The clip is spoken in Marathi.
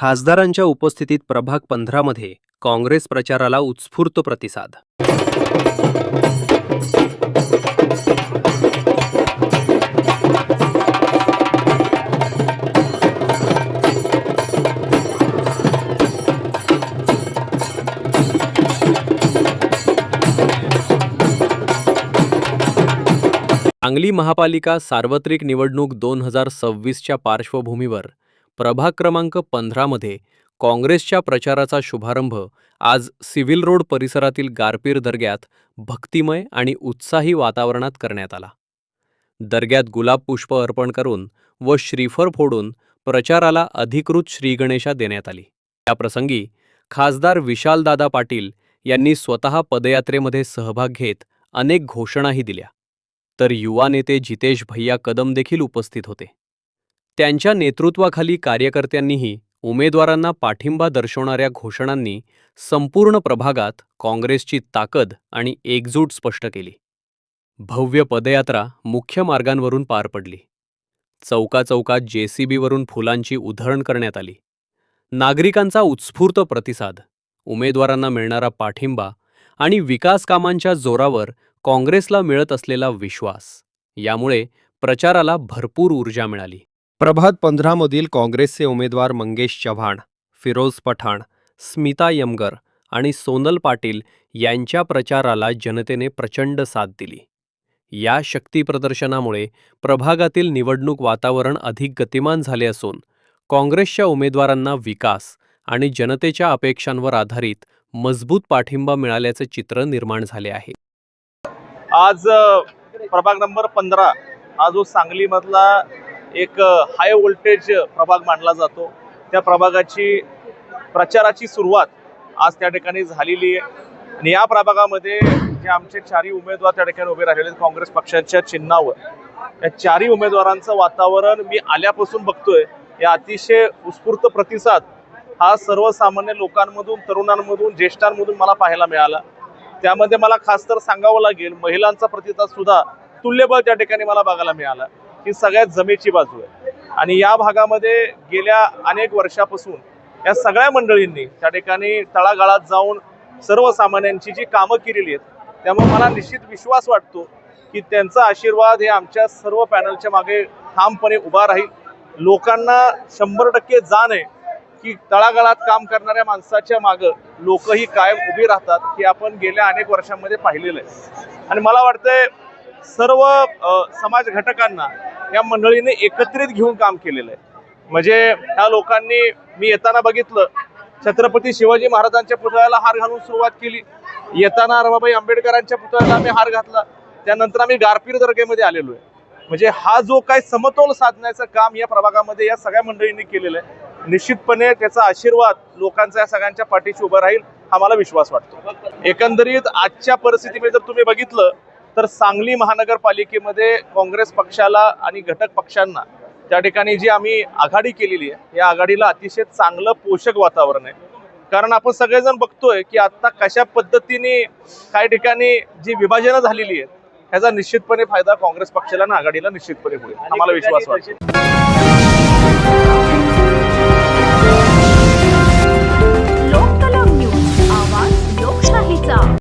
खासदारांच्या उपस्थितीत प्रभाग 15 मध्ये काँग्रेस प्रचाराला उत्स्फूर्त प्रतिसाद। सांगली महापालिका सार्वत्रिक निवडणूक 2026च्या पार्श्वभूमीवर प्रभाग क्रमांक 15 मध्ये काँग्रेसच्या प्रचाराचा शुभारंभ आज सिव्हिल रोड परिसरातील गारपीर दर्ग्यात भक्तिमय आणि उत्साही वातावरणात करण्यात आला। दर्ग्यात गुलाब पुष्प अर्पण करून व श्रीफळ फोडून प्रचाराला अधिकृत श्रीगणेशा देण्यात आली। या प्रसंगी खासदार विशालदादा पाटील यांनी स्वतः पदयात्रेमध्ये सहभाग घेत अनेक घोषणाही दिल्या, तर युवा नेते जितेश भैया कदम देखील उपस्थित होते। त्यांच्या नेतृत्वाखाली कार्यकर्त्यांनीही उमेदवारांना पाठिंबा दर्शवणाऱ्या घोषणांनी संपूर्ण प्रभागात काँग्रेसची ताकद आणि एकजूट स्पष्ट केली। भव्य पदयात्रा मुख्य मार्गांवरून पार पडली। चौकाचौकात JCBवरून फुलांची उधळण करण्यात आली। नागरिकांचा उत्स्फूर्त प्रतिसाद, उमेदवारांना मिळणारा पाठिंबा आणि विकास कामांच्या जोरावर काँग्रेसला मिळत असलेला विश्वास, यामुळे प्रचाराला भरपूर ऊर्जा मिळाली। प्रभाग 15 मधील काँग्रेसचे उमेदवार मंगेश चव्हाण, फिरोज पठाण, स्मिता यमगर आणि सोनल पाटील यांच्या प्रचाराला जनतेने प्रचंड साथ दिली। या शक्ती प्रदर्शनामुळे प्रभागातील निवडणूक वातावरण अधिक गतिमान झाले असून काँग्रेसच्या उमेदवारांना विकास आणि जनतेच्या अपेक्षांवर आधारित मजबूत पाठिंबा मिळाल्याचे चित्र निर्माण झाले आहे। आज प्रभाग नंबर 15 हा जो सांगलीमधला एक हाय व्होल्टेज प्रभाग मानला जातो, त्या प्रभागाची प्रचाराची सुरुवात आज त्या ठिकाणी झालेली आहे। आणि या प्रभागामध्ये जे आमचे चारही उमेदवार त्या ठिकाणी उभे राहिलेले काँग्रेस पक्षाच्या चिन्हावर, या चारही उमेदवारांचं वातावरण मी आल्यापासून बघतोय। या अतिशय उत्स्फूर्त प्रतिसाद हा सर्वसामान्य लोकांमधून, तरुणांमधून, ज्येष्ठांमधून मला पाहायला मिळाला। त्यामध्ये मला खास तर सांगावं लागेल, महिलांचा प्रतिसाद सुद्धा तुल्यबळ त्या ठिकाणी मला बघायला मिळाला। ही सगळ्यात जमेची बाजू आहे। आणि या भागामध्ये गेल्या अनेक वर्षापासून या सगळ्या मंडळींनी त्या ठिकाणी तळागाळात जाऊन सर्वसामान्यांची जी कामं केलेली आहेत, त्यामुळे मला निश्चित विश्वास वाटतो की त्यांचा आशीर्वाद हे आमच्या सर्व पॅनलच्या मागे ठामपणे उभा राहील। लोकांना 100% जाण आहे की तळागाळात काम करणाऱ्या माणसाच्या मागे लोकही कायम उभी राहतात, हे आपण गेल्या अनेक वर्षांमध्ये पाहिलेलं आहे। आणि मला वाटतंय सर्व समाज घटकांना या मंडळीने एकत्रित घेऊन काम केलेलं आहे। म्हणजे ह्या लोकांनी, मी येताना बघितलं, छत्रपती शिवाजी महाराजांच्या पुतळ्याला हार घालून सुरुवात केली, येताना रमाबाई आंबेडकरांच्या पुतळ्याला आम्ही हार घातला, त्यानंतर आम्ही गारपीर दर्गेमध्ये आलेलो आहे। म्हणजे हा जो काही समतोल साधण्याचं काम या प्रभागामध्ये या सगळ्या मंडळींनी केलेलं आहे, निश्चितपणे त्याचा आशीर्वाद लोकांचा या सगळ्यांच्या पाठीशी उभा राहील हा मला विश्वास वाटतो। एकंदरीत आजच्या परिस्थितीमध्ये जर तुम्ही बघितलं तर सांगली महानगरपालिकेमध्ये काँग्रेस पक्षाला आणि घटक पक्षांना त्या ठिकाणी जी आम्ही आघाडी केलेली आहे, या आघाडीला अतिशय चांगलं पोषक वातावरण आहे। कारण आपण सगळेजण बघतोय की आता कशा पद्धतीने काही ठिकाणी जी विभाजनं झालेली आहेत, ह्याचा निश्चितपणे फायदा काँग्रेस पक्षाला आणि आघाडीला निश्चितपणे होईल, आम्हाला विश्वास वाटतो। लोकतलम न्यूज, आवाज लोकशाहीचा।